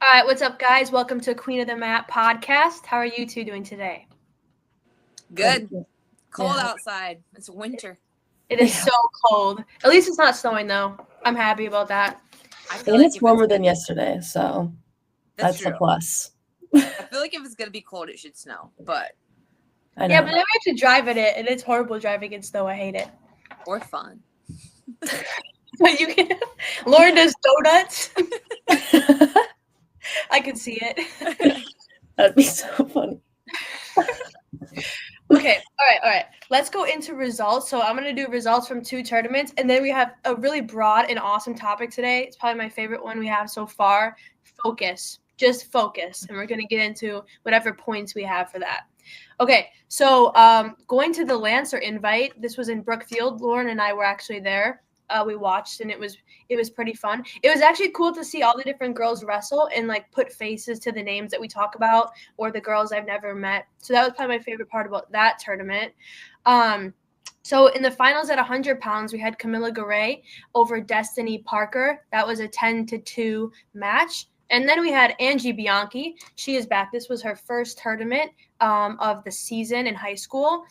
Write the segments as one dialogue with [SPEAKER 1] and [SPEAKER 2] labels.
[SPEAKER 1] All right, what's up, guys? Welcome to Queen of the Mat podcast. How are you two doing today?
[SPEAKER 2] Good. Cold outside. It's winter.
[SPEAKER 1] It is so cold. At least it's not snowing, though. I'm happy about that.
[SPEAKER 3] And it's warmer than yesterday, so that's a plus.
[SPEAKER 2] I feel like if it's going to be cold, it should snow, but...
[SPEAKER 1] I know. Yeah, but then we have to drive in it, and it's horrible driving in snow. I hate it.
[SPEAKER 2] Or fun.
[SPEAKER 1] But you can... Lauren does donuts. I can see it.
[SPEAKER 3] That'd be so funny.
[SPEAKER 1] Okay, all right. Let's go into results. So I'm going to do results from 2 tournaments, and then we have a really broad and awesome topic today. It's probably my favorite one we have so far. Focus. Just focus. And we're going to get into whatever points we have for that. Okay, so going to the Lancer invite, this was in Brookfield. Lauren and I were actually there. We watched, and it was pretty fun. It was actually cool to see all the different girls wrestle and like put faces to the names that we talk about or the girls I've never met. So that was probably my favorite part about that tournament. So in the finals at 100 pounds, we had Camilla Garay over Destiny Parker. That was a 10-2 match. And then we had Angie Bianchi. She is back. This was her first tournament of the season in high school.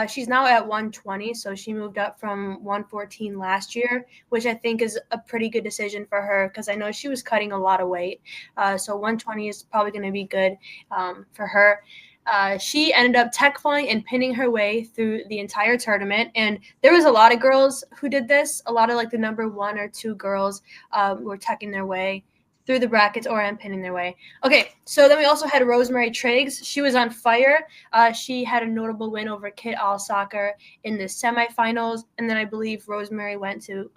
[SPEAKER 1] She's now at 120, so she moved up from 114 last year, which I think is a pretty good decision for her because I know she was cutting a lot of weight. So 120 is probably going to be good for her. She ended up tech falling and pinning her way through the entire tournament. And there was a lot of girls who did this. A lot of like the number 1 or 2 girls were teching their way through the brackets or pinning their way. Okay, so then we also had Rosemary Triggs. She was on fire. She had a notable win over Kit Allsoccer in the semifinals. And then I believe Rosemary went to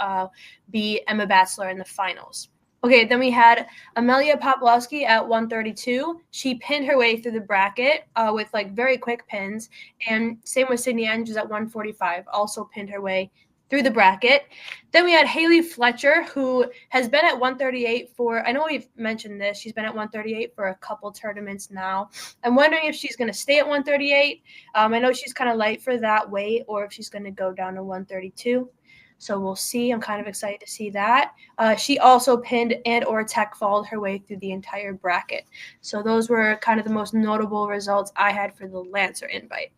[SPEAKER 1] be Emma Batzler in the finals. Okay, then we had Amelia Poplowski at 132. She pinned her way through the bracket with like very quick pins. And same with Sydney Andrews at 145, also pinned her way through the bracket. Then we had Haley Fletcher, who has been at 138 I know we've mentioned this, she's been at 138 for a couple tournaments now. I'm wondering if she's going to stay at 138. I know she's kind of light for that weight, or if she's going to go down to 132. So we'll see. I'm kind of excited to see that. She also pinned and or tech falled her way through the entire bracket. So those were kind of the most notable results I had for the Lancer invite.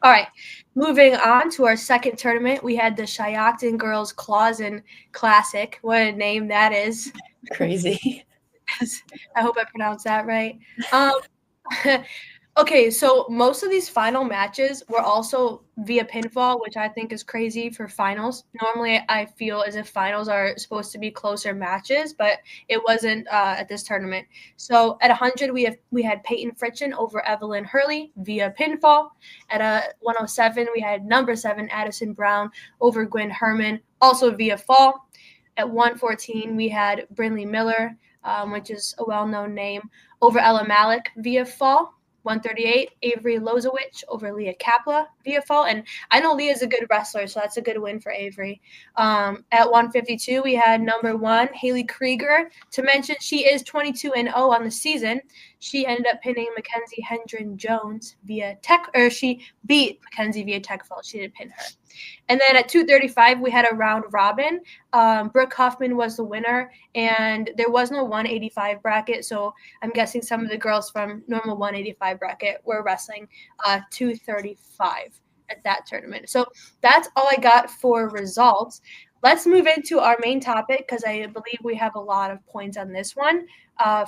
[SPEAKER 1] All right, moving on to our second tournament, we had the Shiocton Girls Clausen Classic. What a name that is.
[SPEAKER 3] Crazy.
[SPEAKER 1] I hope I pronounced that right. Okay, so most of these final matches were also via pinfall, which I think is crazy for finals. Normally, I feel as if finals are supposed to be closer matches, but it wasn't at this tournament. So at 100, we had Peyton Fritchen over Evelyn Hurley via pinfall. At 107, we had number 7 Addison Brown over Gwen Herman, also via fall. At 114, we had Brinley Miller, which is a well-known name, over Ella Malik via fall. 138, Avery Lozowicz over Leah Kapla via fall. And I know Leah's a good wrestler, so that's a good win for Avery. At 152, we had number 1, Haley Krieger. To mention, she is 22-0 on the season. She ended up pinning Mackenzie Hendren Jones via tech, or she beat Mackenzie via tech fall. She didn't pin her. And then at 235, we had a round robin. Brooke Huffman was the winner, and there was no 185 bracket, so I'm guessing some of the girls from normal 185 bracket were wrestling 235 at that tournament. So that's all I got for results. Let's move into our main topic because I believe we have a lot of points on this one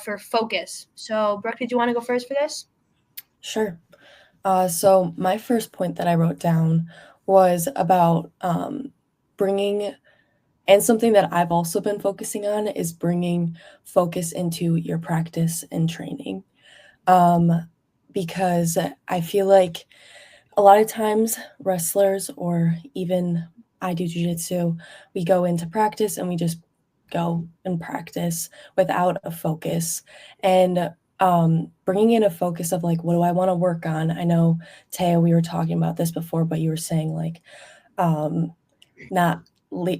[SPEAKER 1] for focus. So, Brooke, did you want to go first for this?
[SPEAKER 3] Sure. So my first point that I wrote down was about bringing, and something that I've also been focusing on is bringing focus into your practice and training. Because I feel like a lot of times wrestlers, or even I do jiu-jitsu, we go into practice and we just go and practice without a focus. And bringing in a focus of like, what do I want to work on? I know, Taya, we were talking about this before, but you were saying like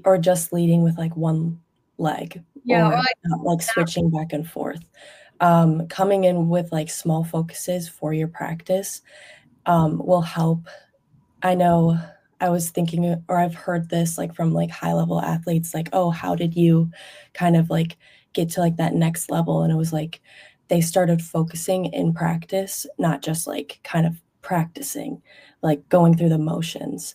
[SPEAKER 3] or just leading with like one leg, or not like switching back and forth. Coming in with like small focuses for your practice will help. I know I was thinking, or I've heard this like from like high level athletes, like, oh, how did you kind of like get to like that next level. And it was like they started focusing in practice, not just like kind of practicing, like going through the motions.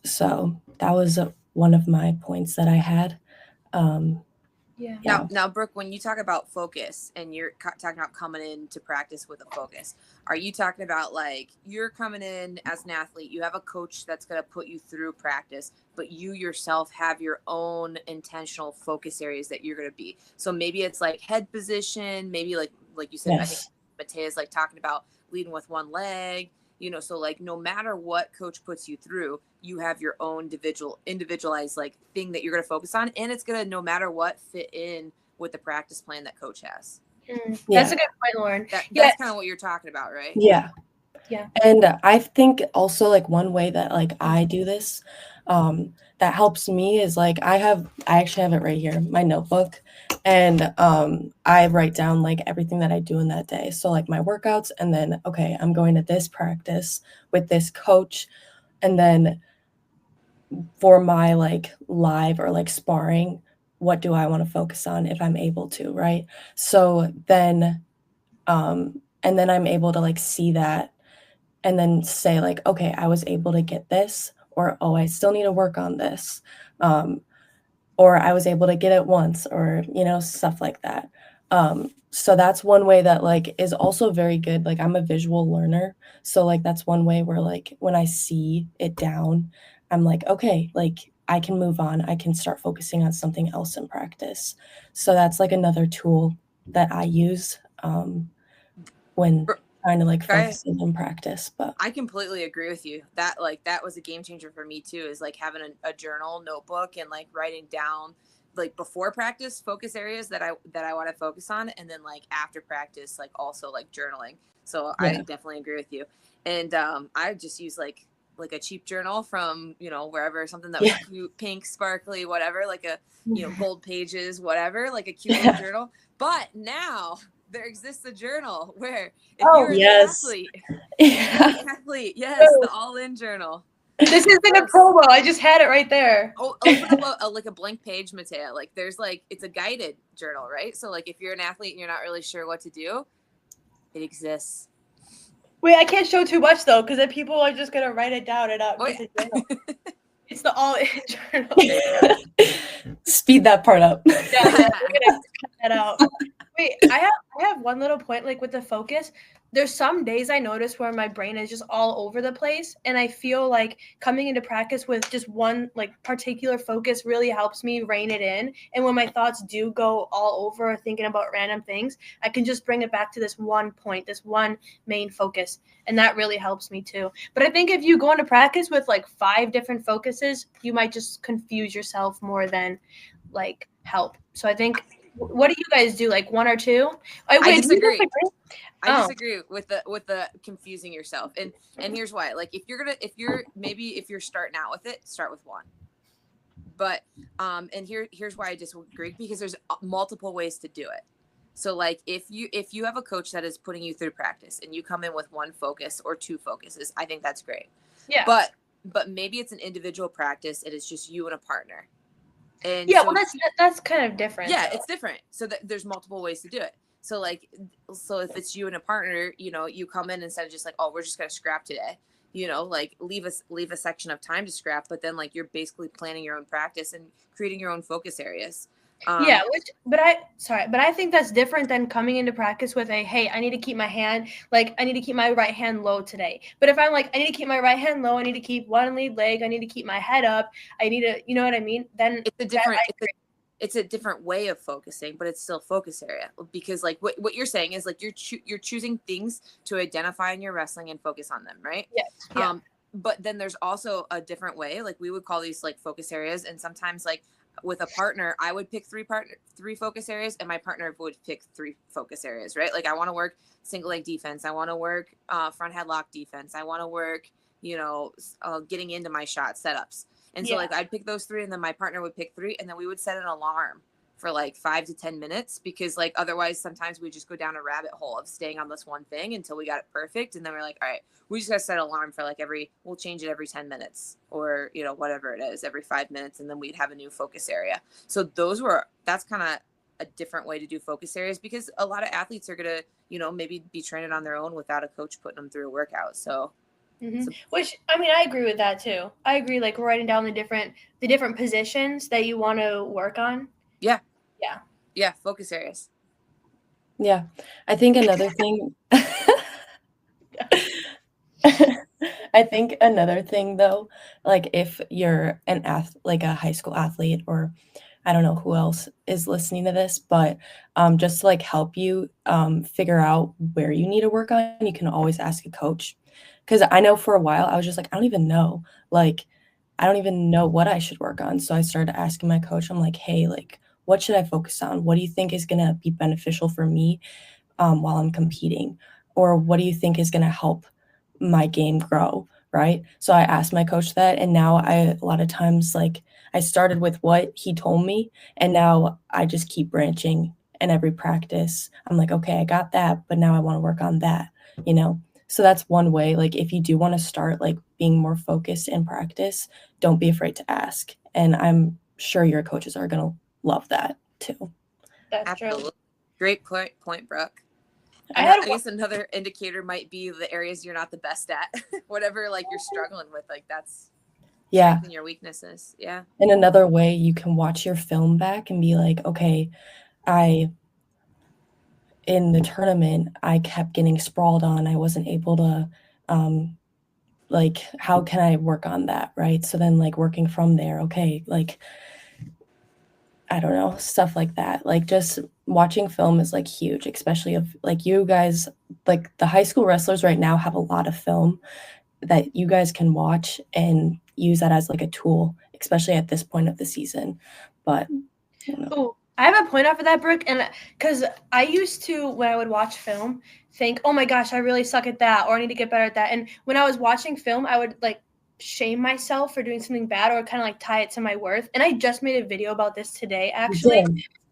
[SPEAKER 3] So that was one of my points that I had.
[SPEAKER 1] Yeah.
[SPEAKER 2] Now, Brooke, when you talk about focus and you're talking about coming in to practice with a focus, are you talking about like you're coming in as an athlete, you have a coach that's going to put you through practice, but you yourself have your own intentional focus areas that you're going to be? So maybe it's like head position, maybe like you said, I think
[SPEAKER 3] Yes.
[SPEAKER 2] Matea's like talking about leading with one leg. So like no matter what coach puts you through, you have your own individualized like thing that you're going to focus on, and it's going to no matter what fit in with the practice plan that coach has.
[SPEAKER 1] That's a good point, Lauren.
[SPEAKER 2] That's kind of what you're talking about, right?
[SPEAKER 3] Yeah.
[SPEAKER 1] Yeah.
[SPEAKER 3] And I think also like one way that like I do this that helps me is like I actually have it right here, my notebook, and I write down like everything that I do in that day. So like my workouts, and then okay, I'm going to this practice with this coach, and then for my like live or like sparring, what do I want to focus on if I'm able to, right? So then and then I'm able to like see that and then say like, okay, I was able to get this, or oh, I still need to work on this, or I was able to get it once, or stuff like that. So that's one way that like is also very good. Like I'm a visual learner, so like that's one way where like when I see it down, I'm like, okay, like I can move on. I can start focusing on something else in practice. So that's like another tool that I use when trying to like focus in practice. But
[SPEAKER 2] I completely agree with you. That was a game changer for me too, is like having a journal notebook and like writing down like before practice focus areas that I want to focus on, and then like after practice like also like journaling. So I definitely agree with you. And I just use like a cheap journal from wherever, something that was cute, pink, sparkly, whatever, like a gold pages, whatever, like a cute little journal. But now there exists a journal where if you're an athlete, the all-in journal.
[SPEAKER 1] This is like a promo. I just had it right there.
[SPEAKER 2] Open up like a blank page, Matea. Like there's like it's a guided journal, right? So like if you're an athlete and you're not really sure what to do, it exists.
[SPEAKER 1] Wait, I can't show too much though, because then people are just gonna write it down and not
[SPEAKER 2] Oh,
[SPEAKER 1] get the journal. It's the all-in journal.
[SPEAKER 3] Speed that part up.
[SPEAKER 1] Yeah, we're gonna cut that out. Wait, I have one little point, like with the focus. There's some days I notice where my brain is just all over the place, and I feel like coming into practice with just one like particular focus really helps me rein it in. And when my thoughts do go all over thinking about random things, I can just bring it back to this one point, this one main focus, and that really helps me too. But I think if you go into practice with like 5 different focuses, you might just confuse yourself more than like help. So I think, what do you guys do? Like 1 or 2?
[SPEAKER 2] I disagree. I disagree with the confusing yourself. And here's why. Like if you're starting out with it, start with 1. But and here's why I disagree, because there's multiple ways to do it. So like if you have a coach that is putting you through practice and you come in with 1 focus or 2 focuses, I think that's great.
[SPEAKER 1] Yeah.
[SPEAKER 2] But maybe it's an individual practice and it's just you and a partner. And
[SPEAKER 1] well, that's kind of different.
[SPEAKER 2] Yeah,
[SPEAKER 1] though.
[SPEAKER 2] it's different. So there's multiple ways to do it. So if it's you and a partner, you come in instead of just like, oh, we're just gonna scrap today. Like leave a section of time to scrap, but then like you're basically planning your own practice and creating your own focus areas.
[SPEAKER 1] But I think that's different than coming into practice with hey, I need to keep my right hand low today. But if I'm like, I need to keep my right hand low, I need to keep one lead leg, I need to keep my head up, I need to, you know what I mean? Then
[SPEAKER 2] it's a different way of focusing, but it's still focus area, because like what you're saying is like you're choosing things to identify in your wrestling and focus on them, right?
[SPEAKER 1] Yes. Yeah.
[SPEAKER 2] But then there's also a different way, like we would call these like focus areas, and sometimes like with a partner, I would pick 3 focus areas, and my partner would pick 3 focus areas, right? Like I want to work single leg defense, I want to work front headlock defense, I want to work getting into my shot setups. And so like I'd pick those 3, and then my partner would pick 3, and then we would set an alarm for like 5 to 10 minutes, because like otherwise sometimes we just go down a rabbit hole of staying on this one thing until we got it perfect. And then we're like, all right, we just got to set an alarm for like we'll change it every 10 minutes or, you know, whatever it is, every 5 minutes. And then we'd have a new focus area. So that's kind of a different way to do focus areas, because a lot of athletes are going to, you know, maybe be training on their own without a coach putting them through a workout. So
[SPEAKER 1] which, I mean, I agree with that too. I agree, like writing down the different positions that you want to work on.
[SPEAKER 2] Yeah, focus areas.
[SPEAKER 3] Yeah. I think another thing though, like if you're like a high school athlete, or I don't know who else is listening to this, but just to like help you figure out where you need to work on, you can always ask a coach. Because I know for a while I was just like, I don't even know. Like, I don't even know what I should work on. So I started asking my coach, I'm like, hey, like, what should I focus on? What do you think is going to be beneficial for me while I'm competing? Or what do you think is going to help my game grow? Right. So I asked my coach that. And now a lot of times, like, I started with what he told me, and now I just keep branching. And every practice, I'm like, okay, I got that, but now I want to work on that, you know? So that's one way. Like, if you do want to start like being more focused in practice, don't be afraid to ask. And I'm sure your coaches are going to love that too.
[SPEAKER 1] That's
[SPEAKER 2] Absolutely.
[SPEAKER 1] true.
[SPEAKER 2] Great point, Brooke.
[SPEAKER 1] I
[SPEAKER 2] guess another indicator might be the areas you're not the best at. Whatever like you're struggling with, like that's your weaknesses. Yeah.
[SPEAKER 3] And another way, you can watch your film back and be like, okay, in the tournament, I kept getting sprawled on. I wasn't able to, like, how can I work on that? Right. So then, like, working from there, okay, like, I don't know, stuff like that. Like, just watching film is like huge, especially if like you guys, like the high school wrestlers right now have a lot of film that you guys can watch and use that as like a tool, especially at this point of the season. But
[SPEAKER 1] Oh, I have a point off of that, Brooke, and because I used to, when I would watch film, think, oh my gosh, I really suck at that, or I need to get better at that. And when I was watching film, I would like shame myself for doing something bad, or kind of like tie it to my worth. And I just made a video about this today, actually.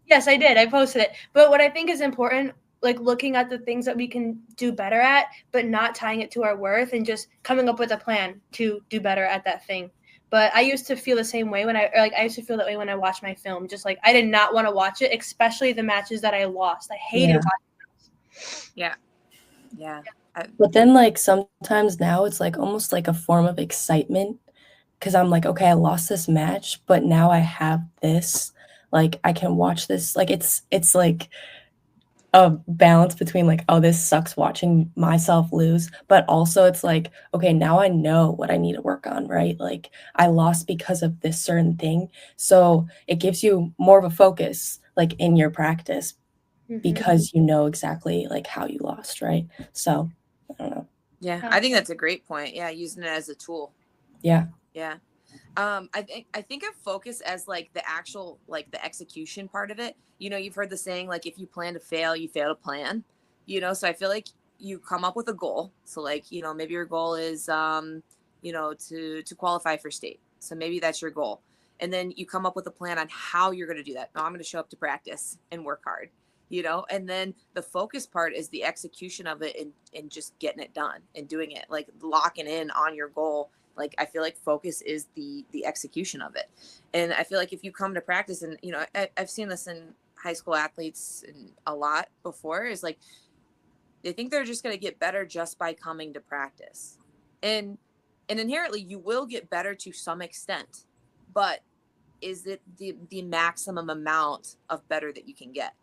[SPEAKER 1] Yes, I did. I posted it. But what I think is important, like looking at the things that we can do better at, but not tying it to our worth, and just coming up with a plan to do better at that thing. But I used to feel the same way I used to feel that way when I watched my film. Just like I did not want to watch it, especially the matches that I lost. I hated watching
[SPEAKER 2] those. Yeah.
[SPEAKER 3] But then like sometimes now it's like almost like a form of excitement, because I'm like, okay, I lost this match, but now I have this. Like I can watch this. Like it's like a balance between like, oh, this sucks watching myself lose, but also it's like, okay, now I know what I need to work on, right? Like I lost because of this certain thing. So it gives you more of a focus like in your practice, because you know exactly like how you lost, right? So I don't know.
[SPEAKER 2] Yeah, I think that's a great point. Yeah, using it as a tool.
[SPEAKER 3] Yeah.
[SPEAKER 2] I think of focus as like the actual, like the execution part of it. You know, you've heard the saying, like, if you plan to fail, you fail to plan, you know? So I feel like you come up with a goal. So like, you know, maybe your goal is, you know, to qualify for state. So maybe that's your goal. And then you come up with a plan on how you're going to do that. No, I'm going to show up to practice and work hard, you know? And then the focus part is the execution of it, and just getting it done and doing it, like locking in on your goal. Like, I feel like focus is the execution of it. And I feel like if you come to practice, and, you know, I've seen this in high school athletes a lot before, is like, they think they're just going to get better just by coming to practice. And inherently you will get better to some extent, but is it the maximum amount of better that you can get?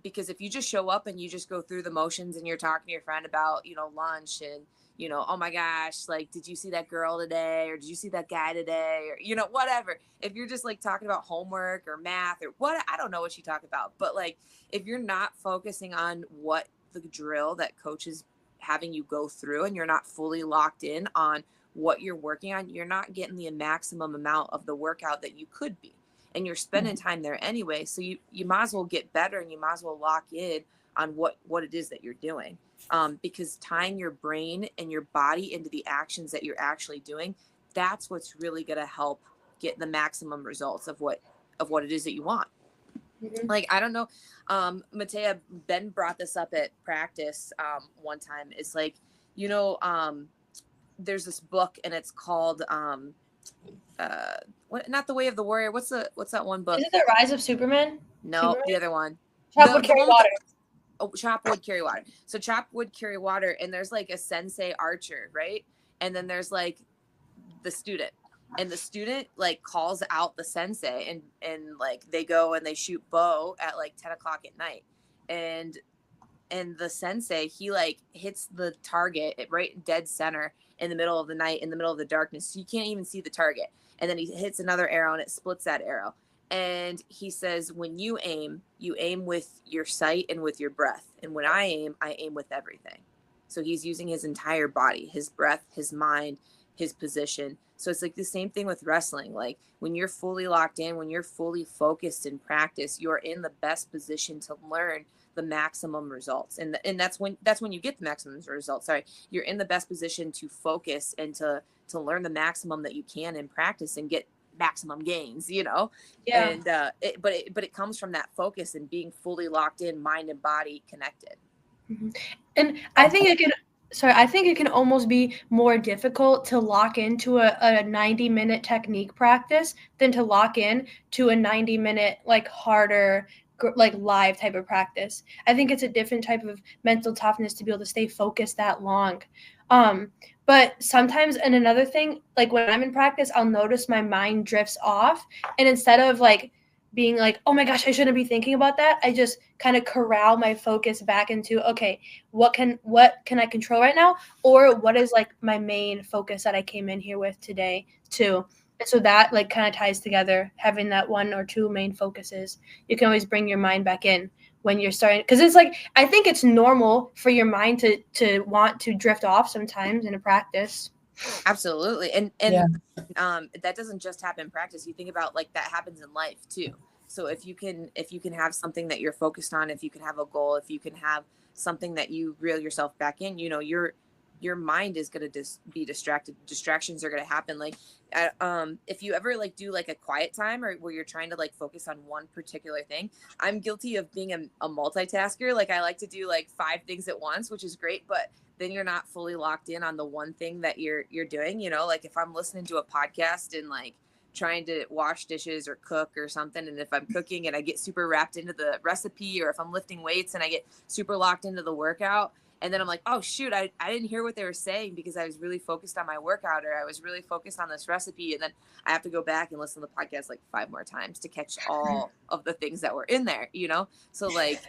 [SPEAKER 2] Because if you just show up and you just go through the motions, and you're talking to your friend about, you know, lunch, and, you know, oh my gosh, like, did you see that girl today? Or did you see that guy today? Or, you know, whatever. If you're just like talking about homework or math or what, I don't know what you talk about, but like, if you're not focusing on what the drill that coach is having you go through, and you're not fully locked in on what you're working on, you're not getting the maximum amount of the workout that you could be. And you're spending time there anyway. So you might as well get better, and you might as well lock in on what it is that you're doing. Because tying your brain and your body into the actions that you're actually doing, that's what's really going to help get the maximum results of what it is that you want. Like, I don't know. Matea, Ben brought this up at practice one time. It's like, there's this book and it's called what? Not The Way of the Warrior. What's that one book?
[SPEAKER 1] Is it The Rise of Superman?
[SPEAKER 2] No, the other one.
[SPEAKER 1] Chop Wood, Carry Water.
[SPEAKER 2] Chop Wood, Carry Water. So Chop Wood, Carry Water, and there's like a sensei archer, right? And then there's like the student. And the student like calls out the sensei and like they go and they shoot bow at like 10 o'clock at night. And the sensei, he like hits the target right dead center in the middle of the night, in the middle of the darkness. So you can't even see the target. And then he hits another arrow and it splits that arrow. And he says, when you aim with your sight and with your breath. And when I aim with everything. So he's using his entire body, his breath, his mind, his position. So it's like the same thing with wrestling. Like when you're fully locked in, when you're fully focused in practice, you're in the best position to learn the maximum results. And that's when you get the maximum results. Sorry. You're in the best position to focus and to learn the maximum that you can in practice and get maximum gains,
[SPEAKER 1] Yeah.
[SPEAKER 2] And but it comes from that focus and being fully locked in, mind and body connected.
[SPEAKER 1] And I think it can almost be more difficult to lock into a 90-minute technique practice than to lock in to a 90-minute like harder like live type of practice. I think it's a different type of mental toughness to be able to stay focused that long. But sometimes, and another thing, like when I'm in practice, I'll notice my mind drifts off, and instead of like being like, oh my gosh, I shouldn't be thinking about that, I just kind of corral my focus back into, okay, what can I control right now, or what is like my main focus that I came in here with today too. And so that like kind of ties together, having that one or two main focuses. You can always bring your mind back in when you're starting, because it's like, I think it's normal for your mind to want to drift off sometimes in a practice.
[SPEAKER 2] Absolutely. And that doesn't just happen in practice. You think about like that happens in life too. So if you can have something that you're focused on, if you can have a goal, if you can have something that you reel yourself back in, your mind is going to be distracted. Distractions are going to happen. Like, if you ever like do like a quiet time or where you're trying to like focus on one particular thing, I'm guilty of being a multitasker. Like I like to do like 5 things at once, which is great, but then you're not fully locked in on the one thing that you're doing. Like if I'm listening to a podcast and like trying to wash dishes or cook or something, and if I'm cooking and I get super wrapped into the recipe, or if I'm lifting weights and I get super locked into the workout, and then I'm like, oh shoot, I didn't hear what they were saying because I was really focused on my workout, or I was really focused on this recipe. And then I have to go back and listen to the podcast like 5 more times to catch all of the things that were in there, So like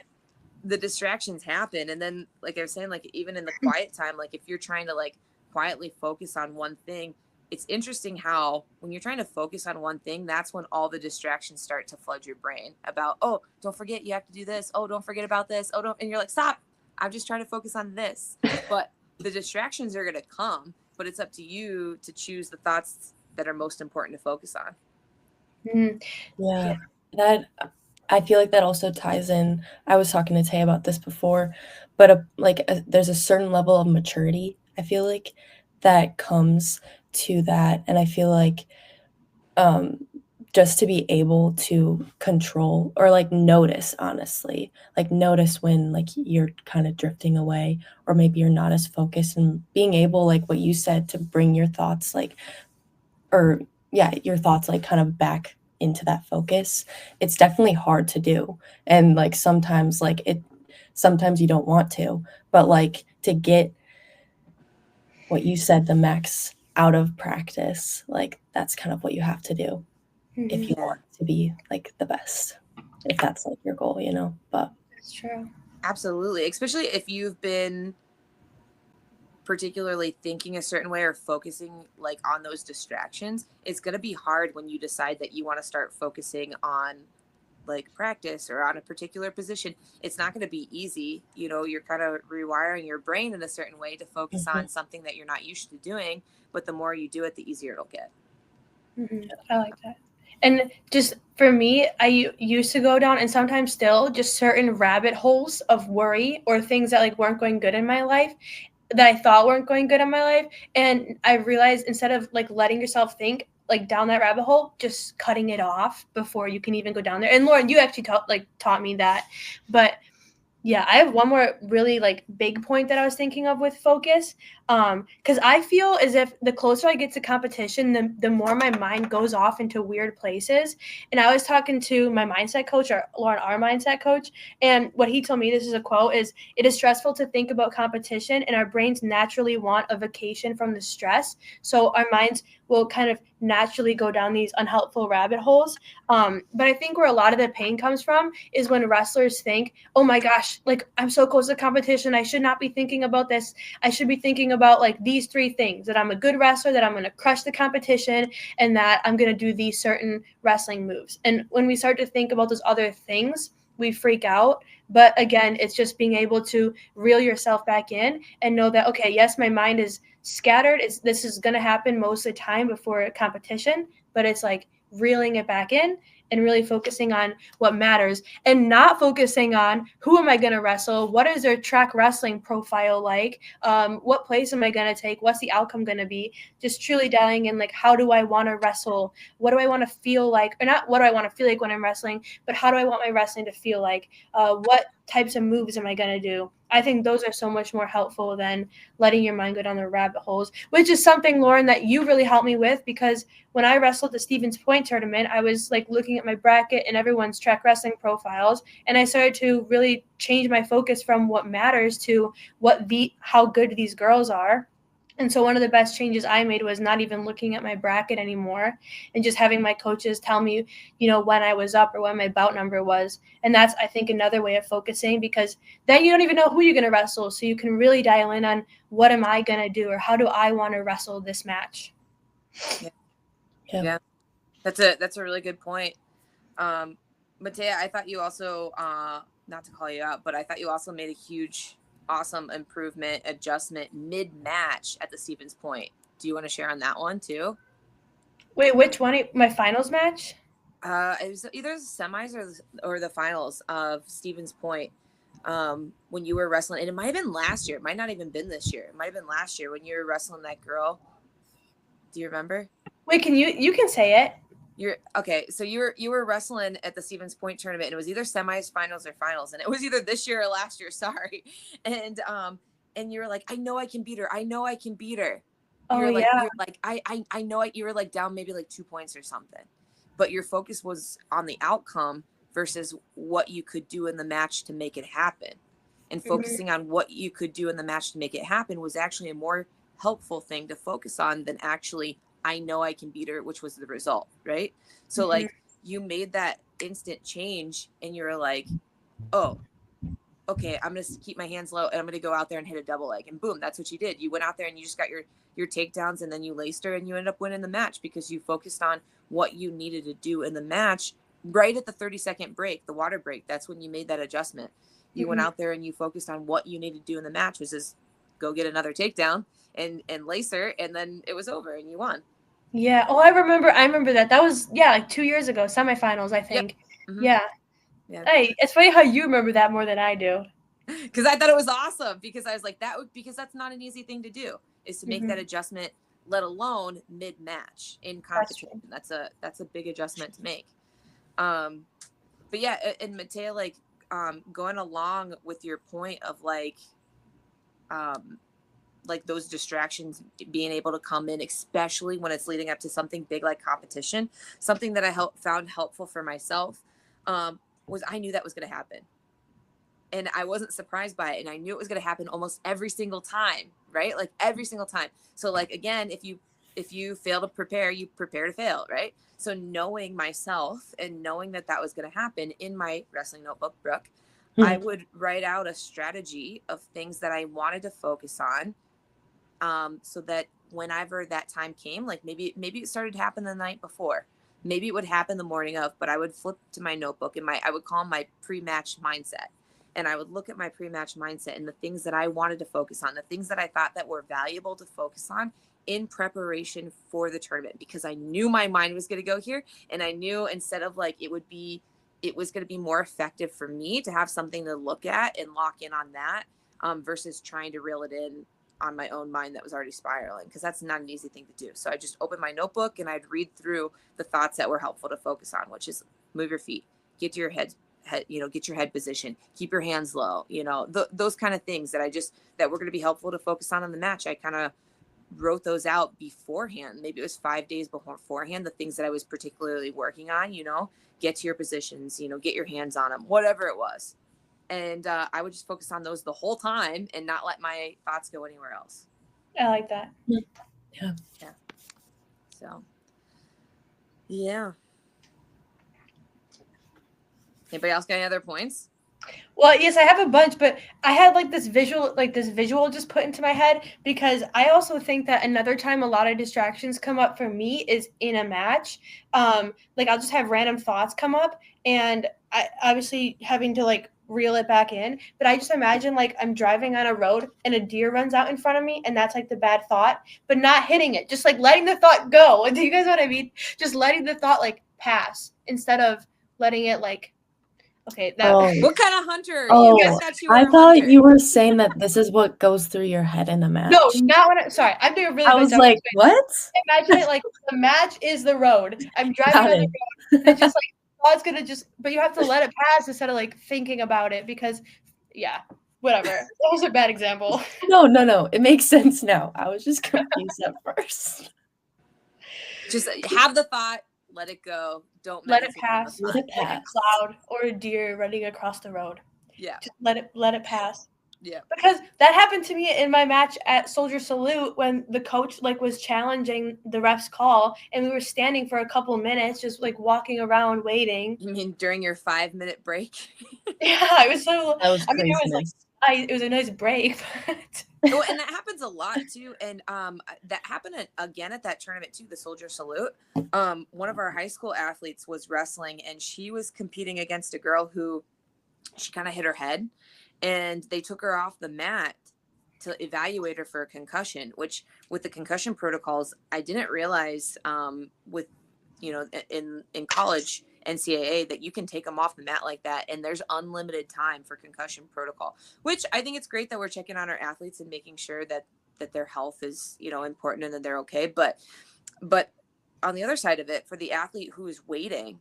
[SPEAKER 2] the distractions happen. And then like I was saying, like even in the quiet time, like if you're trying to like quietly focus on one thing, it's interesting how when you're trying to focus on one thing, that's when all the distractions start to flood your brain about, oh, don't forget you have to do this. Oh, don't forget about this. Oh, don't. And you're like, stop. I'm just trying to focus on this. But the distractions are going to come, but it's up to you to choose the thoughts that are most important to focus on.
[SPEAKER 3] Yeah, that I feel like that also ties in. I was talking to Tay about this before, but there's a certain level of maturity, I feel like, that comes to that. And I feel like just to be able to control or like notice, honestly, like notice when like you're kind of drifting away, or maybe you're not as focused, and being able, like what you said, to bring your thoughts your thoughts like kind of back into that focus. It's definitely hard to do. And like sometimes you don't want to, but like to get what you said, the max out of practice, like that's kind of what you have to do if you want to be like the best, if that's like your goal, but
[SPEAKER 1] That's true.
[SPEAKER 2] Absolutely. Especially if you've been particularly thinking a certain way or focusing like on those distractions, it's going to be hard when you decide that you want to start focusing on like practice or on a particular position. It's not going to be easy. You're kind of rewiring your brain in a certain way to focus on something that you're not used to doing, but the more you do it, the easier it'll get.
[SPEAKER 1] I like that. And just for me, I used to go down, and sometimes still, just certain rabbit holes of worry or things that like weren't going good in my life, that I thought weren't going good in my life. And I realized, instead of like letting yourself think like down that rabbit hole, just cutting it off before you can even go down there. And Lauren, you actually taught me that. But yeah, I have one more really like big point that I was thinking of with focus. Because I feel as if the closer I get to competition, the more my mind goes off into weird places. And I was talking to my mindset coach, or Lauren, our mindset coach, and what he told me, this is a quote, is it is stressful to think about competition, and our brains naturally want a vacation from the stress. So our minds will kind of naturally go down these unhelpful rabbit holes. But I think where a lot of the pain comes from is when wrestlers think, oh my gosh, like I'm so close to competition. I should not be thinking about this. I should be thinking about like these 3 things: that I'm a good wrestler, that I'm going to crush the competition, and that I'm going to do these certain wrestling moves. And when we start to think about those other things, we freak out. But again, it's just being able to reel yourself back in and know that, okay, yes, my mind is scattered. This is going to happen most of the time before competition, but it's like reeling it back in and really focusing on what matters, and not focusing on who am I going to wrestle, what is their track wrestling profile like, what place am I going to take, what's the outcome going to be. Just truly dialing in, like, how do I want to wrestle, what do I want to feel like, or not what do I want to feel like when I'm wrestling, but how do I want my wrestling to feel like, what types of moves am I going to do. I think those are so much more helpful than letting your mind go down the rabbit holes, which is something, Lauren, that you really helped me with, because when I wrestled the Stevens Point tournament, I was like looking at my bracket and everyone's track wrestling profiles, and I started to really change my focus from what matters to how good these girls are. And so one of the best changes I made was not even looking at my bracket anymore and just having my coaches tell me, when I was up or when my bout number was. And that's, I think, another way of focusing, because then you don't even know who you're going to wrestle. So you can really dial in on what am I going to do, or how do I want to wrestle this match?
[SPEAKER 2] Yeah. That's a really good point. Matea, I thought you also, not to call you out, but I thought you also made a huge, awesome improvement adjustment mid-match at the Stevens Point. Do you want to share on that one too?
[SPEAKER 1] Wait, which one? My finals match?
[SPEAKER 2] It was either the semis or the finals of Stevens Point. When you were wrestling, and it might have been last year. It might not even been this year. It might have been last year when you were wrestling that girl. Do you remember?
[SPEAKER 1] Wait, you can say it.
[SPEAKER 2] You're okay. So you were wrestling at the Stevens Point tournament, and it was either semis, finals, or finals, and it was either this year or last year. Sorry, and you were like, I know I can beat her. I know I can beat her. You're like, I know you were like down maybe like 2 points or something, but your focus was on the outcome versus what you could do in the match to make it happen. And focusing on what you could do in the match to make it happen was actually a more helpful thing to focus on than actually, I know I can beat her, which was the result, right? So like you made that instant change and you're like, oh, okay, I'm going to keep my hands low and I'm going to go out there and hit a double leg. And boom, that's what you did. You went out there and you just got your takedowns, and then you laced her and you ended up winning the match because you focused on what you needed to do in the match right at the 30-second break, the water break. That's when you made that adjustment. You went out there and you focused on what you needed to do in the match, which is go get another takedown and lace her, and then it was over and you won.
[SPEAKER 1] Yeah. Oh, I remember that. That was, like 2 years ago, semifinals, I think. Yep. Yeah. Hey, it's funny how you remember that more than I do.
[SPEAKER 2] Because I thought it was awesome, because I was like, because that's not an easy thing to do, is to make that adjustment, let alone mid-match in competition. That's a big adjustment to make. But yeah, and Matea, like, going along with your point of like those distractions being able to come in, especially when it's leading up to something big like competition. Something that I found helpful for myself was I knew that was going to happen. And I wasn't surprised by it. And I knew it was going to happen almost every single time, right? Like every single time. So like, again, if you fail to prepare, you prepare to fail, right? So knowing myself and knowing that was going to happen, in my wrestling notebook, Brooke, I would write out a strategy of things that I wanted to focus on, so that whenever that time came, like maybe it started to happen the night before, maybe it would happen the morning of, but I would flip to my notebook and I would call my pre-match mindset. And I would look at my pre-match mindset and the things that I wanted to focus on, the things that I thought that were valuable to focus on in preparation for the tournament, because I knew my mind was going to go here. And I knew, instead of like, it was going to be more effective for me to have something to look at and lock in on that, versus trying to reel it in on my own mind that was already spiraling, because that's not an easy thing to do. So I just opened my notebook and I'd read through the thoughts that were helpful to focus on, which is move your feet, get to your head, get your head position, keep your hands low, those kind of things that that were going to be helpful to focus on in the match. I kind of wrote those out beforehand. Maybe it was 5 days beforehand, the things that I was particularly working on, get to your positions, get your hands on them, whatever it was. And I would just focus on those the whole time and not let my thoughts go anywhere else.
[SPEAKER 1] I like that.
[SPEAKER 3] Yeah.
[SPEAKER 2] So, yeah. Anybody else got any other points?
[SPEAKER 1] Well, yes, I have a bunch, but I had this visual just put into my head, because I also think that another time a lot of distractions come up for me is in a match. I'll just have random thoughts come up, and I obviously having to reel it back in. But I just imagine I'm driving on a road and a deer runs out in front of me, and that's the bad thought, but not hitting it, just letting the thought go. Do you guys know what I mean? Just letting the thought pass instead of letting it okay, that.
[SPEAKER 3] Oh.
[SPEAKER 2] What kind of hunter?
[SPEAKER 3] Oh, I thought you were saying that this is what goes through your head in a match.
[SPEAKER 1] No, not what. Sorry, I'm doing a really.
[SPEAKER 3] I was like, what?
[SPEAKER 1] Imagine it the match is the road. I'm driving on the road. It's just thoughts gonna but you have to let it pass instead of thinking about it, because, yeah, whatever. That was a bad example.
[SPEAKER 3] No, it makes sense now. I was just confused at first.
[SPEAKER 2] Just have the thought. Let it go. Don't
[SPEAKER 1] let it pass.
[SPEAKER 3] Let it pass.
[SPEAKER 1] Like a cloud or a deer running across the road.
[SPEAKER 2] Yeah.
[SPEAKER 1] Just let it pass.
[SPEAKER 2] Yeah.
[SPEAKER 1] Because that happened to me in my match at Soldier Salute, when the coach was challenging the ref's call, and we were standing for a couple minutes just walking around waiting.
[SPEAKER 2] You mean during your 5-minute break?
[SPEAKER 1] Yeah, it was so.
[SPEAKER 3] That was crazy.
[SPEAKER 1] It was a nice break.
[SPEAKER 2] Oh, and that happens a lot too. And that happened again at that tournament too, the Soldier Salute. One of our high school athletes was wrestling, and she was competing against a girl who she kind of hit her head, and they took her off the mat to evaluate her for a concussion, which with the concussion protocols, I didn't realize with, in college NCAA that you can take them off the mat like that, and there's unlimited time for concussion protocol, which I think it's great that we're checking on our athletes and making sure that their health is, important and that they're okay. But on the other side of it, for the athlete who is waiting,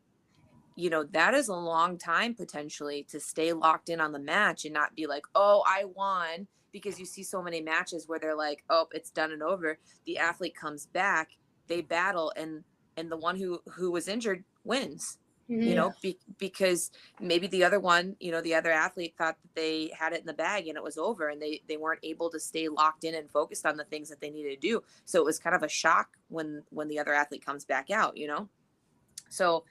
[SPEAKER 2] that is a long time potentially to stay locked in on the match and not be like, oh, I won, because you see so many matches where they're like, oh, it's done and over. The athlete comes back, they battle, and the one who was injured wins. Because maybe the other one, the other athlete thought that they had it in the bag and it was over, and they weren't able to stay locked in and focused on the things that they needed to do. So it was kind of a shock when the other athlete comes back out, So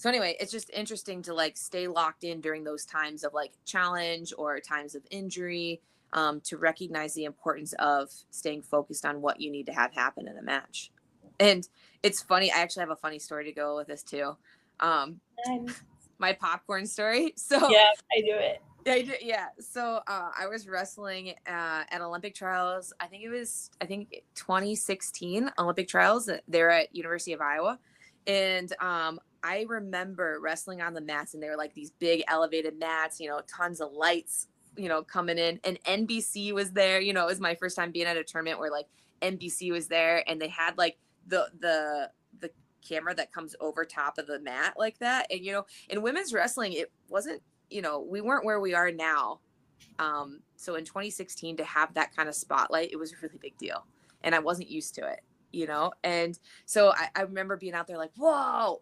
[SPEAKER 2] anyway, it's just interesting to stay locked in during those times of challenge or times of injury, to recognize the importance of staying focused on what you need to have happen in a match. And it's funny. I actually have a funny story to go with this too. My popcorn story. So
[SPEAKER 1] yeah, I do it.
[SPEAKER 2] Yeah. So I was wrestling at Olympic trials. I think 2016 Olympic trials. They're at University of Iowa. And I remember wrestling on the mats, and they were these big elevated mats, tons of lights, coming in, and NBC was there. It was my first time being at a tournament where NBC was there, and they had the camera that comes over top of the mat like that. And in women's wrestling, it wasn't, we weren't where we are now. So in 2016, to have that kind of spotlight, it was a really big deal, and I wasn't used to it, and so I remember being out there whoa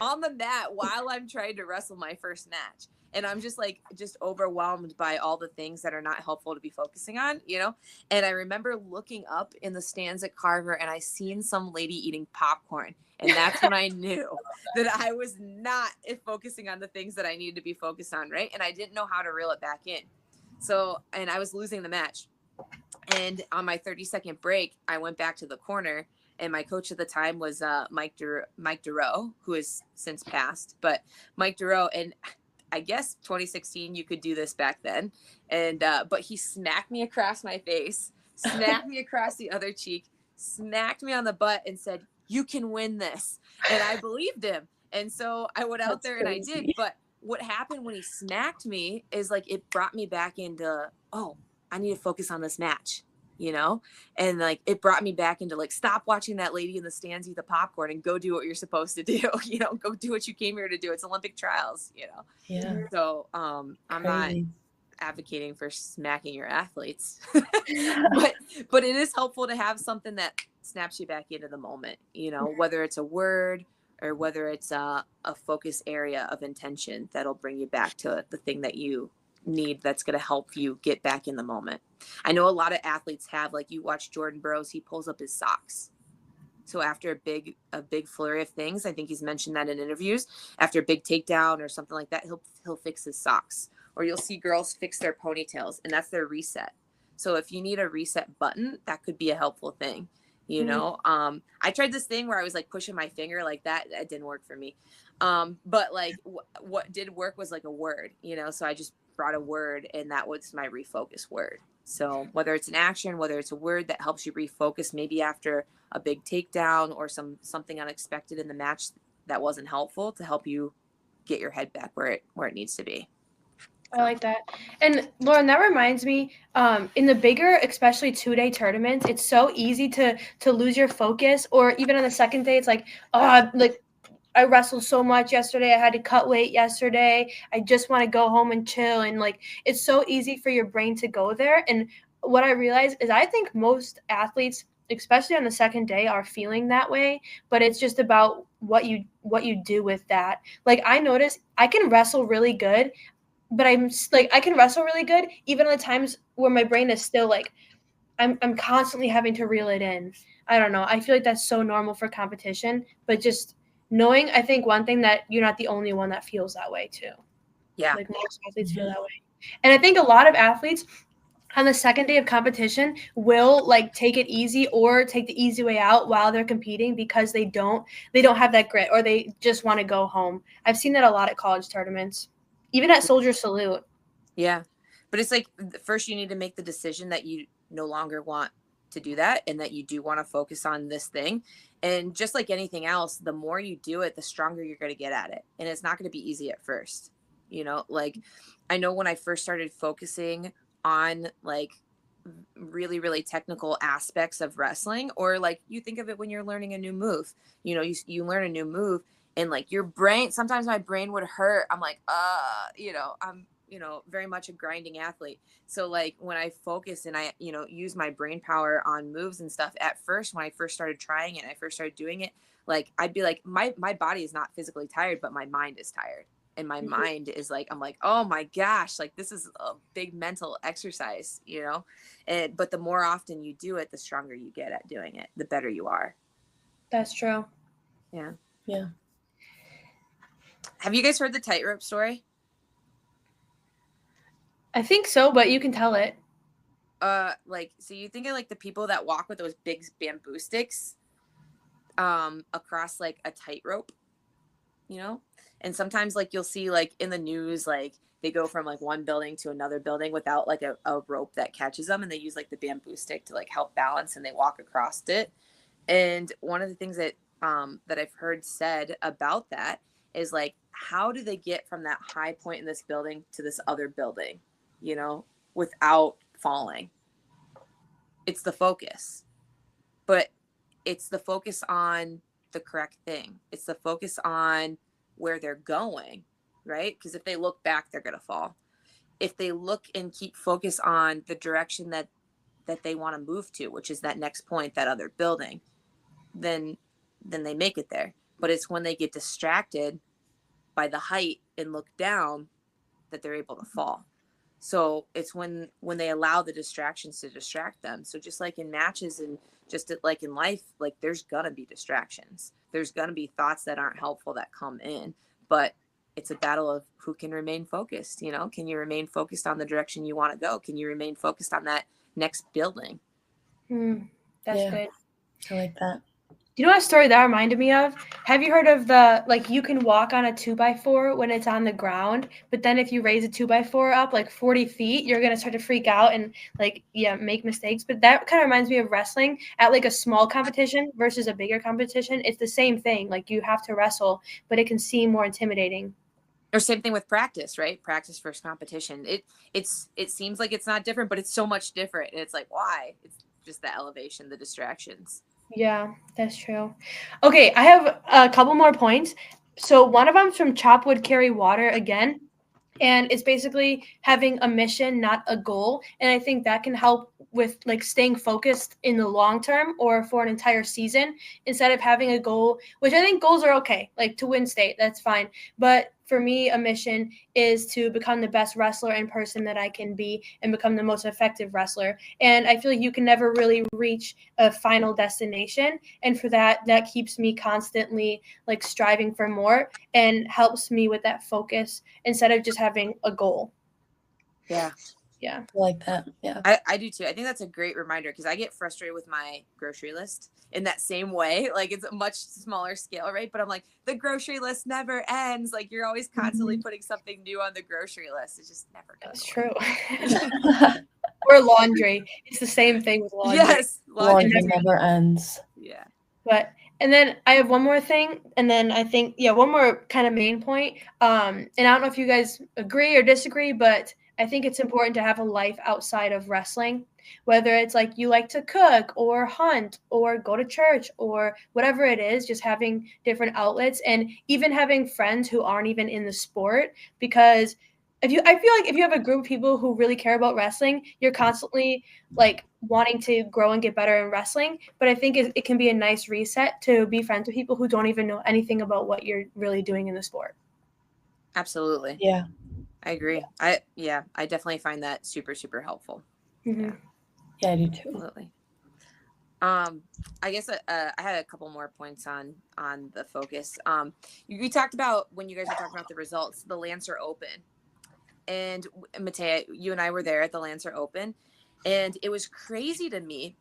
[SPEAKER 2] on the mat while I'm trying to wrestle my first match. And I'm just overwhelmed by all the things that are not helpful to be focusing on, And I remember looking up in the stands at Carver, and I seen some lady eating popcorn. And that's when I knew that I was not focusing on the things that I needed to be focused on, right? And I didn't know how to reel it back in. So, and I was losing the match. And on my 30-second break, I went back to the corner, and my coach at the time was Mike Durow, who has since passed. But Mike Durow, and I guess 2016, you could do this back then. And, but he smacked me across my face, smacked me across the other cheek, smacked me on the butt, and said, "You can win this." And I believed him. And so I went out there and I did. But what happened when he smacked me is it brought me back into, oh, I need to focus on this match, you know? And like, it brought me back into like, stop watching that lady in the stands eat the popcorn and go do what you're supposed to do, you know, go do what you came here to do. It's Olympic trials, you know?
[SPEAKER 3] Yeah.
[SPEAKER 2] So, I'm not
[SPEAKER 3] Crazy.
[SPEAKER 2] advocating for smacking your athletes, but it is helpful to have something that snaps you back into the moment, you know, whether it's a word or whether it's a focus area of intention that'll bring you back to the thing that you need, that's going to help you get back in the moment. I know a lot of athletes have, like, you watch Jordan Burroughs, he pulls up his socks. So after a big flurry of things, I think he's mentioned that in interviews, after a big takedown or something like that, he'll fix his socks. Or you'll see girls fix their ponytails, and that's their reset. So if you need a reset button, that could be a helpful thing. You know, I tried this thing where I was like pushing my finger like that. That didn't work for me. But like what did work was like a word, you know, so I just brought a word, and that was my refocus word. So whether it's an action, whether it's a word that helps you refocus, maybe after a big takedown or something unexpected in the match that wasn't helpful, to help you get your head back where it needs to be.
[SPEAKER 1] I like that. And Lauren, that reminds me, in the bigger, especially 2-day tournaments, it's so easy to lose your focus. Or even on the second day, it's like, like I wrestled so much yesterday. I had to cut weight yesterday. I just want to go home and chill. And like, it's so easy for your brain to go there. And what I realized is I think most athletes, especially on the second day, are feeling that way, but it's just about what you do with that. Like, I notice I can wrestle really good, but I'm like, I can wrestle really good even on the times where my brain is still like, I'm constantly having to reel it in. I don't know. I feel like that's so normal for competition, but just knowing, I think one thing, that you're not the only one that feels that way too.
[SPEAKER 2] Yeah.
[SPEAKER 1] Like, most athletes feel that way. And I think a lot of athletes on the second day of competition will like take it easy or take the easy way out while they're competing, because they don't have that grit, or they just want to go home. I've seen that a lot at college tournaments, even at Soldier Salute.
[SPEAKER 2] Yeah. But it's like, first you need to make the decision that you no longer want to do that, and that you do want to focus on this thing. And just like anything else, the more you do it, the stronger you're going to get at it. And it's not going to be easy at first. You know, like, I know when I first started focusing on like really, really technical aspects of wrestling, or like, you think of it when you're learning a new move, you know, you learn a new move, and like your brain, sometimes my brain would hurt. I'm like, you know, I'm, you know, very much a grinding athlete. So like, when I focus and I, you know, use my brain power on moves and stuff, at first, when I first started trying it, I first started doing it, like, I'd be like, my body is not physically tired, but my mind is tired. And my mind is like, I'm like, oh my gosh, like, this is a big mental exercise, you know? But the more often you do it, the stronger you get at doing it, the better you are.
[SPEAKER 1] That's true.
[SPEAKER 2] Yeah.
[SPEAKER 3] Yeah.
[SPEAKER 2] Have you guys heard the tightrope story?
[SPEAKER 1] I think so, but you can tell it.
[SPEAKER 2] Like, so you think of like the people that walk with those big bamboo sticks across like a tightrope, you know? And sometimes like you'll see like in the news, like they go from like one building to another building without like a rope that catches them, and they use like the bamboo stick to like help balance, and they walk across it. And one of the things that that I've heard said about that is like, how do they get from that high point in this building to this other building, you know, without falling? It's the focus, but it's the focus on the correct thing. It's the focus on where they're going, right? Because if they look back, they're going to fall. If they look and keep focus on the direction that they want to move to, which is that next point, that other building, then they make it there. But it's when they get distracted by the height and look down that they're able to fall. So it's when they allow the distractions to distract them. So just like in matches and just like in life, like, there's gonna be distractions. There's gonna be thoughts that aren't helpful that come in, but it's a battle of who can remain focused. You know, can you remain focused on the direction you want to go? Can you remain focused on that next building?
[SPEAKER 1] That's good.
[SPEAKER 3] I like that.
[SPEAKER 1] You know what story that reminded me of? Have you heard of the, like, you can walk on a 2x4 when it's on the ground, but then if you raise a 2x4 up like 40 feet, you're going to start to freak out and like, make mistakes. But that kind of reminds me of wrestling at like a small competition versus a bigger competition. It's the same thing. Like, you have to wrestle, but it can seem more intimidating.
[SPEAKER 2] Or same thing with practice, right? Practice versus competition. It seems like it's not different, but it's so much different. And it's like, why? It's just the elevation, the distractions.
[SPEAKER 1] Yeah, that's true. Okay, I have a couple more points. So one of them's from Chop Wood Carry Water again. And it's basically having a mission, not a goal. And I think that can help with like staying focused in the long term or for an entire season instead of having a goal, which I think goals are okay, like to win state, that's fine. But for me, a mission is to become the best wrestler in person that I can be and become the most effective wrestler. And I feel like you can never really reach a final destination. And for that, that keeps me constantly like striving for more and helps me with that focus instead of just having a goal.
[SPEAKER 2] Yeah.
[SPEAKER 1] Yeah.
[SPEAKER 3] I like that. Yeah.
[SPEAKER 2] I do too. I think that's a great reminder because I get frustrated with my grocery list in that same way. Like it's a much smaller scale, right? But I'm like, the grocery list never ends. Like you're always constantly putting something new on the grocery list. It's just never gonna
[SPEAKER 1] That's
[SPEAKER 2] go
[SPEAKER 1] true. Or laundry. It's the same thing with laundry.
[SPEAKER 2] Yes.
[SPEAKER 3] Laundry never ends.
[SPEAKER 2] Yeah.
[SPEAKER 1] But and then I have one more thing, and then I think one more kind of main point. And I don't know if you guys agree or disagree, but I think it's important to have a life outside of wrestling, whether it's like you like to cook or hunt or go to church or whatever it is, just having different outlets and even having friends who aren't even in the sport because I feel like if you have a group of people who really care about wrestling, you're constantly like wanting to grow and get better in wrestling. But I think it can be a nice reset to be friends with people who don't even know anything about what you're really doing in the sport.
[SPEAKER 2] Absolutely.
[SPEAKER 3] Yeah.
[SPEAKER 2] I agree. I definitely find that super, super helpful.
[SPEAKER 1] Mm-hmm.
[SPEAKER 3] Yeah, I do too.
[SPEAKER 2] Absolutely. I guess I had a couple more points on the focus. You talked about when you guys were talking about the results, the Lancer Open. And Matea, you and I were there at the Lancer Open, and it was crazy to me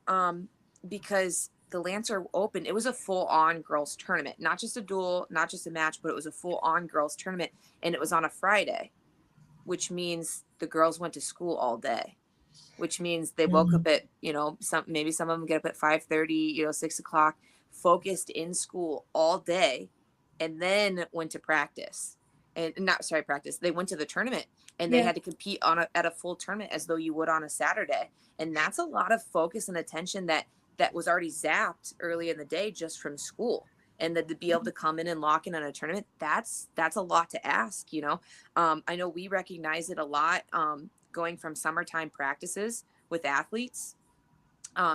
[SPEAKER 2] because the Lancer Open, it was a full-on girls tournament, not just a duel, not just a match, but it was a full-on girls tournament, and it was on a Friday, which means the girls went to school all day, which means they woke up at maybe some of them get up at 5:30, 6:00, focused in school all day, and then went to practice. And practice. They went to the tournament and they had to compete at a full tournament as though you would on a Saturday. And that's a lot of focus and attention that was already zapped early in the day just from school. And then to be able to come in and lock in on a tournament, that's a lot to ask, I know we recognize it a lot going from summertime practices with athletes,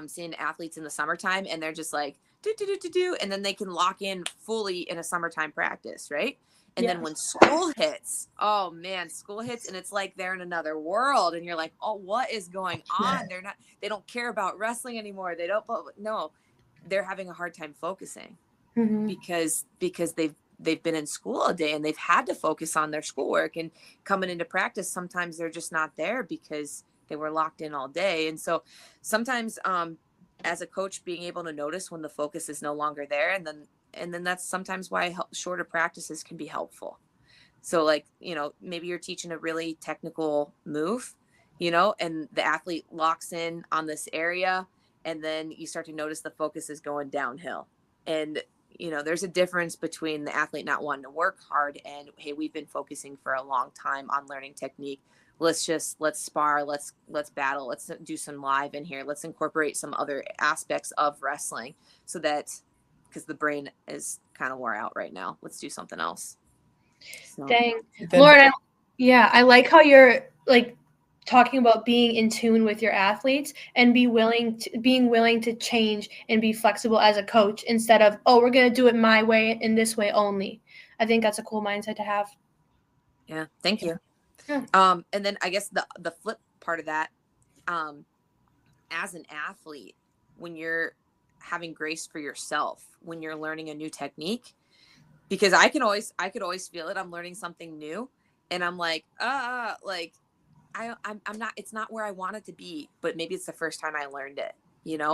[SPEAKER 2] seeing athletes in the summertime and they're just like, do, and then they can lock in fully in a summertime practice, right? And then when school hits, oh man, school hits and it's like they're in another world and you're like, oh, what is going on? They don't care about wrestling anymore. They're having a hard time focusing because they've been in school all day and they've had to focus on their schoolwork, and coming into practice, sometimes they're just not there because they were locked in all day. And so sometimes as a coach, being able to notice when the focus is no longer there, and then that's sometimes why shorter practices can be helpful. So like, maybe you're teaching a really technical move, and the athlete locks in on this area, and then you start to notice the focus is going downhill. And, there's a difference between the athlete not wanting to work hard and, hey, we've been focusing for a long time on learning technique. Let's spar, let's battle, let's do some live in here. Let's incorporate some other aspects of wrestling so that, because the brain is kind of wore out right now. Let's do something else. So.
[SPEAKER 1] Dang. Lauren, I like how you're like talking about being in tune with your athletes and being willing to change and be flexible as a coach instead of, oh, we're going to do it my way in this way only. I think that's a cool mindset to have.
[SPEAKER 2] Yeah. Thank you.
[SPEAKER 1] Yeah.
[SPEAKER 2] And then I guess the flip part of that, as an athlete, when you're having grace for yourself, when you're learning a new technique, because I could always feel it. I'm learning something new and I'm like, I'm not, it's not where I want it to be, but maybe it's the first time I learned it,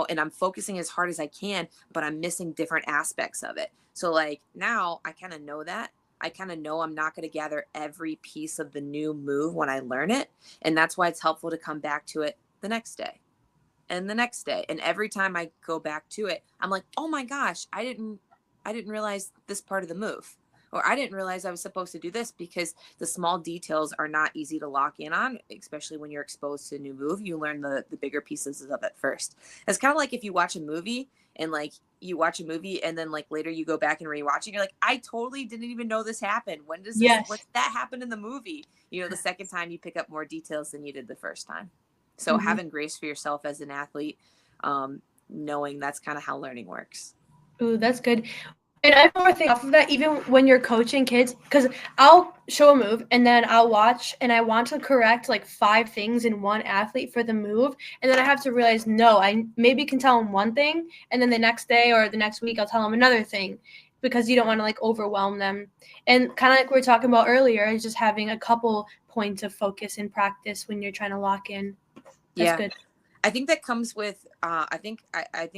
[SPEAKER 2] and I'm focusing as hard as I can, but I'm missing different aspects of it. So like now I kind of know that. I kind of know I'm not going to gather every piece of the new move when I learn it. And that's why it's helpful to come back to it the next day and the next day. And every time I go back to it, I'm like, oh my gosh, I didn't realize this part of the move. or I didn't realize I was supposed to do this, because the small details are not easy to lock in on, especially when you're exposed to a new move. You learn the bigger pieces of it first. It's kind of like if you watch a movie and like you watch a movie and then like later you go back and rewatch it, you're like, I totally didn't even know this happened. When does this, what that happened in the movie? You know, the second time you pick up more details than you did the first time. So having grace for yourself as an athlete, knowing that's kind of how learning works.
[SPEAKER 1] Ooh, that's good. And I have one more thing off of that, even when you're coaching kids, because I'll show a move and then I'll watch and I want to correct like 5 things in one athlete for the move. And then I have to realize, no, I maybe can tell them one thing. And then the next day or the next week, I'll tell them another thing, because you don't want to like overwhelm them. And kind of like we were talking about earlier, is just having a couple points of focus in practice when you're trying to lock in. That's good.
[SPEAKER 2] I think that comes with, I think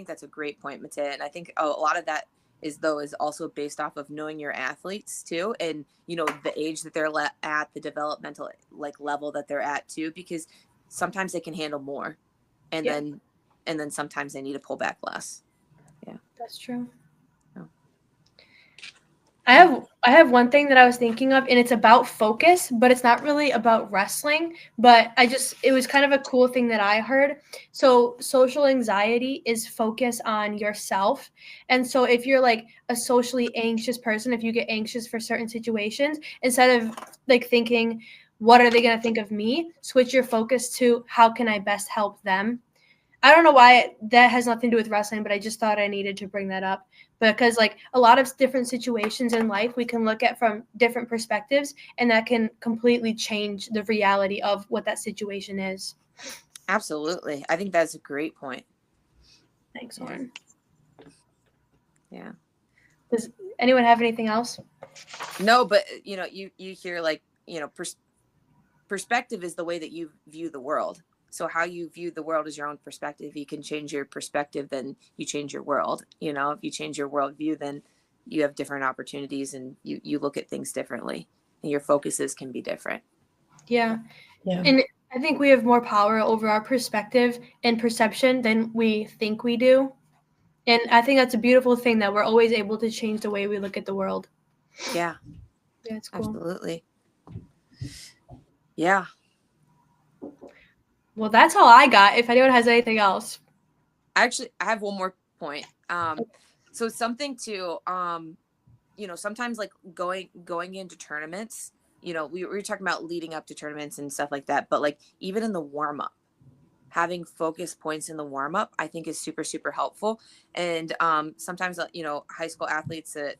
[SPEAKER 2] that's a great point, Mate. And I think a lot of that is also based off of knowing your athletes too. And, you know, the age that they're at, the developmental like level that they're at too, because sometimes they can handle more and then sometimes they need to pull back less. Yeah,
[SPEAKER 1] that's true. I have one thing that I was thinking of, and it's about focus, but it's not really about wrestling, but it was kind of a cool thing that I heard. So social anxiety is focus on yourself. And so if you're like a socially anxious person, if you get anxious for certain situations, instead of like thinking, what are they going to think of me? Switch your focus to how can I best help them? I don't know why that has nothing to do with wrestling, but I just thought I needed to bring that up, because like a lot of different situations in life we can look at from different perspectives, and that can completely change the reality of what that situation is.
[SPEAKER 2] Absolutely. I think that's a great point.
[SPEAKER 1] Thanks, Lauren.
[SPEAKER 2] Yeah.
[SPEAKER 1] Does anyone have anything else?
[SPEAKER 2] No, but you know, you hear like, you know, perspective is the way that you view the world. So how you view the world is your own perspective. You can change your perspective, then you change your world. You know, if you change your worldview, then you have different opportunities and you look at things differently and your focuses can be different.
[SPEAKER 1] Yeah. And I think we have more power over our perspective and perception than we think we do. And I think that's a beautiful thing, that we're always able to change the way we look at the world.
[SPEAKER 2] Yeah.
[SPEAKER 1] Yeah, it's cool.
[SPEAKER 2] Absolutely. Yeah.
[SPEAKER 1] Well, that's all I got. If anyone has anything else.
[SPEAKER 2] Actually, I have one more point. So something to, you know, sometimes like going into tournaments, you know, we were talking about leading up to tournaments and stuff like that, but like even in the warm up, having focus points in the warm up, I think is super, super helpful. And sometimes, you know, high school athletes that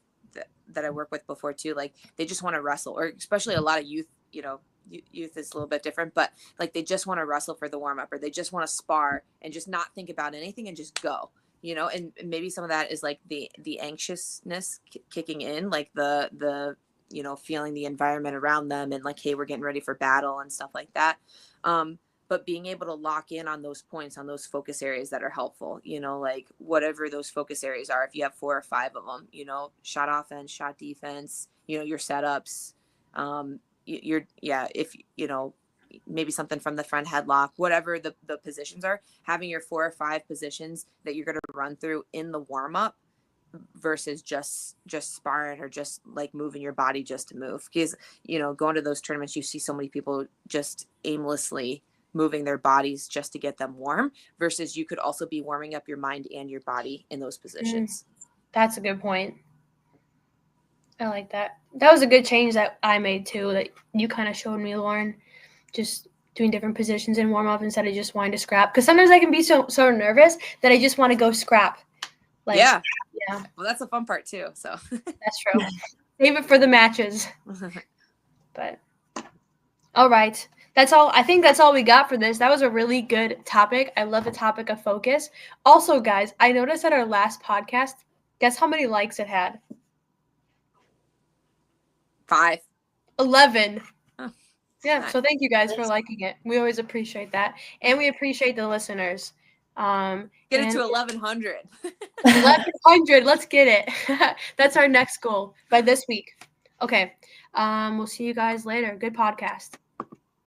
[SPEAKER 2] I work with before too, like they just want to wrestle, or especially a lot of youth, you know, youth is a little bit different, but like they just want to wrestle for the warm up, or they just want to spar and just not think about anything and just go, you know. And maybe some of that is like the anxiousness kicking in, like the you know, feeling the environment around them and like, hey, we're getting ready for battle and stuff like that. But being able to lock in on those points, on those focus areas that are helpful, you know, like whatever those focus areas are, if you have 4 or 5 of them, you know, shot offense, shot defense, you know, your setups, if you know, maybe something from the front headlock, whatever the positions are, having your 4 or 5 positions that you're going to run through in the warm up versus just sparring or just like moving your body just to move. Because, you know, going to those tournaments, you see so many people just aimlessly moving their bodies just to get them warm, versus you could also be warming up your mind and your body in those positions.
[SPEAKER 1] That's a good point. I like that. That was a good change that I made too, that you kind of showed me, Lauren, just doing different positions in warm up instead of just wanting to scrap. Because sometimes I can be so nervous that I just want to go scrap. Like, yeah.
[SPEAKER 2] Well, that's a fun part too. So
[SPEAKER 1] that's true. Save it for the matches. But all right. That's all. I think that's all we got for this. That was a really good topic. I love the topic of focus. Also, guys, I noticed at our last podcast, guess how many likes it had?
[SPEAKER 2] 5.
[SPEAKER 1] 11.
[SPEAKER 2] Oh,
[SPEAKER 1] yeah.
[SPEAKER 2] nice.
[SPEAKER 1] So thank you guys for liking it. We always appreciate that. And we appreciate the listeners.
[SPEAKER 2] Get it to 1,100.
[SPEAKER 1] 1,100. Let's get it. That's our next goal by this week. Okay. We'll see you guys later. Good podcast.